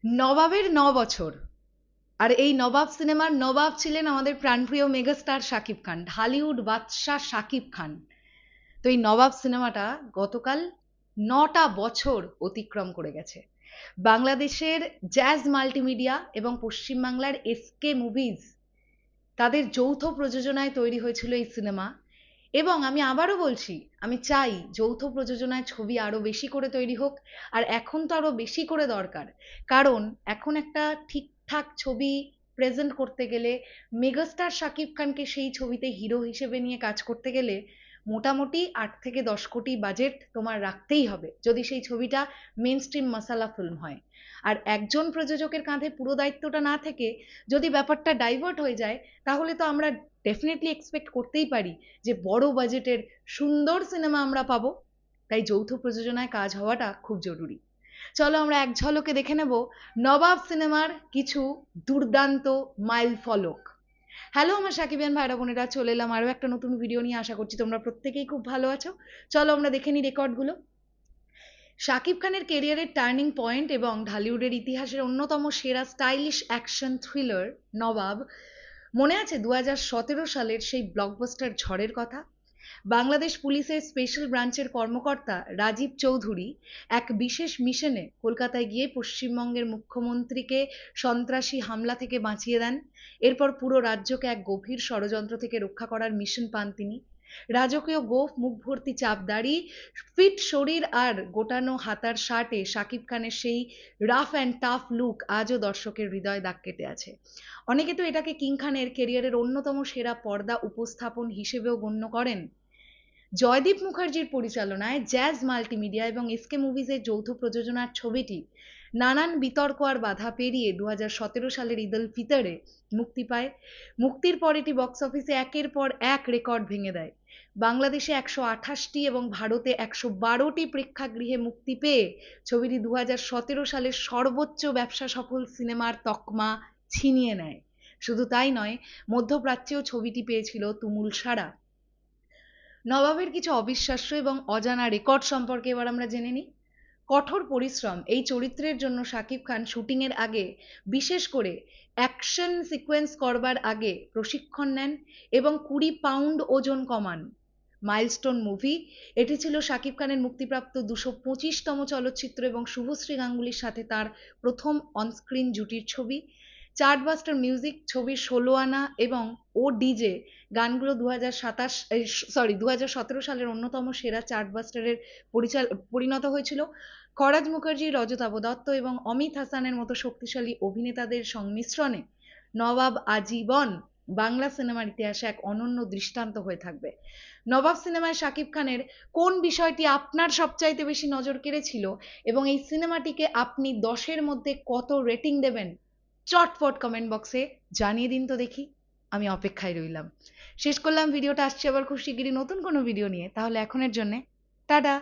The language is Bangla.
নবাবের ৯ বছর। আর এই নবাব সিনেমার নবাব ছিলেন আমাদের প্রাণপ্রিয় মেগাস্টার শাকিব খান, ঢালিউড বাদশাহ শাকিব খান। তো এই নবাব সিনেমাটা গতকাল ৯টা বছর অতিক্রম করে গেছে। বাংলাদেশের জ্যাজ মাল্টিমিডিয়া এবং পশ্চিমবাংলার এসকে মুভিজ তাদের যৌথ প্রযোজনায় তৈরি হয়েছিল এই সিনেমা। এবং আমি আবারও বলছি, আমি চাই যৌথ প্রযোজনায় ছবি আরো বেশি করে তৈরি হোক। আর এখন তো আরো বেশি করে দরকার, কারণ এখন একটা ঠিকঠাক ছবি প্রেজেন্ট করতে গেলে, মেগাস্টার শাকিব খানকে সেই ছবিতে হিরো হিসেবে নিয়ে কাজ করতে গেলে মোটামুটি ৮ থেকে ১০ কোটি বাজেট তোমার রাখতেই হবে, যদি সেই ছবিটা মেন স্ট্রিম মাসালা ফিল্ম হয়। আর একজন প্রযোজকের কাঁধে পুরো দায়িত্বটা না থেকে যদি ব্যাপারটা ডাইভার্ট হয়ে যায়, তাহলে তো আমরা ডেফিনেটলি এক্সপেক্ট করতেই পারি যে বড় বাজেটের সুন্দর সিনেমা আমরা পাবো। তাই যৌথ প্রযোজনায় কাজ হওয়াটা খুব জরুরি। চলো আমরা এক ঝলকে দেখে নেব নবাব সিনেমার কিছু দুর্দান্ত মাইল ফলক। হ্যালো আমার সাকিবিয়ান ভাইরা বোনেরা, চলে এলাম আরও একটা নতুন ভিডিও নিয়ে। আশা করছি তোমরা প্রত্যেকেই খুব ভালো আছো। চলো আমরা দেখে নিই রেকর্ডগুলো। শাকিব খানের কেরিয়ারের টার্নিং পয়েন্ট এবং ঢালিউডের ইতিহাসের অন্যতম সেরা স্টাইলিশ অ্যাকশন থ্রিলার নবাব। মনে আছে 2017 সালের সেই ব্লকবাস্টার ঝড়ের কথা? বাংলাদেশ পুলিশের স্পেশাল ব্রাঞ্চের কর্মকর্তা রাজীব চৌধুরী এক বিশেষ মিশনে কলকাতায় গিয়ে পশ্চিমবঙ্গের মুখ্যমন্ত্রীকে সন্ত্রাসী হামলা থেকে বাঁচিয়ে দেন। এরপর পুরো রাজ্যকে এক গভীর ষড়যন্ত্র থেকে রক্ষা করার মিশন পান তিনি। রাজকীয় গোঁফ, মুখ ভর্তি চাপ দাড়ি, ফিট শরীর আর গোটানো হাতার শার্টে শাকিব খানের সেই রাফ অ্যান্ড টাফ লুক আজও দর্শকের হৃদয়ে দাগ কেটে আছে। অনেকে তো এটাকে কিং খানের কেরিয়ারের অন্যতম সেরা পর্দা উপস্থাপন হিসেবেও গণ্য করেন। জয়দীপ মুখার্জির পরিচালনায় জ্যাজ মাল্টিমিডিয়া এবং এসকে মুভিজের যৌথ প্রযোজনার ছবিটি নানান বিতর্ক আর বাধা পেরিয়ে 2017 সালের ঈদ উল ফিতরে মুক্তি পায়। মুক্তির পর এটি বক্স অফিসে একের পর এক রেকর্ড ভেঙে দেয়। বাংলাদেশে 128টি এবং ভারতে 112টি প্রেক্ষাগৃহে মুক্তি পেয়ে ছবিটি 2017 সালের সর্বোচ্চ ব্যবসা সফল সিনেমার তকমা ছিনিয়ে নেয়। শুধু তাই নয়, মধ্যপ্রাচ্যেও ছবিটি পেয়েছিল তুমুল সাড়া। নবাবের কিছু অবিশ্বাস্য এবং অজানা রেকর্ড সম্পর্কে এবার আমরা জেনে নিই। কঠোর পরিশ্রম। এই চরিত্রের জন্য শাকিব খান শুটিংয়ের আগে, বিশেষ করে অ্যাকশন সিকোয়েন্স করবার আগে প্রশিক্ষণ নেন এবং 20 পাউন্ড ওজন কমান। মাইলস্টোন মুভি, এটি ছিল শাকিব খানের মুক্তিপ্রাপ্ত 225তম চলচ্চিত্র এবং শুভশ্রী গাঙ্গুলির সাথে তার প্রথম অনস্ক্রিন জুটির ছবি। চার্টবাস্টার মিউজিক, ছবির 16 আনা এবং ও ডিজে গানগুলো 2017 সালের অন্যতম সেরা চার্টবাস্টারের পরিণত হয়েছিল। খরাজ মুখার্জি, রজতাভ দত্ত এবং অমিত হাসানের মতো শক্তিশালী অভিনেতাদের সংমিশ্রণে নবাব আজীবন বাংলা সিনেমার ইতিহাসে এক অনন্য দৃষ্টান্ত হয়ে থাকবে। নবাব সিনেমায় শাকিব খানের কোন বিষয়টি আপনার সবচাইতে বেশি নজর কেড়েছিল এবং এই সিনেমাটিকে আপনি 10-এর মধ্যে কত রেটিং দেবেন? চটপট কমেন্ট বক্সে জানিয়ে দিন তো দেখি, আমি অপেক্ষায় রইলাম। শেষ করলাম ভিডিওটা, আসছে আবার খুব শিগগিরই নতুন কোনো ভিডিও নিয়ে। তাহলে এখনের জন্যে টাটা।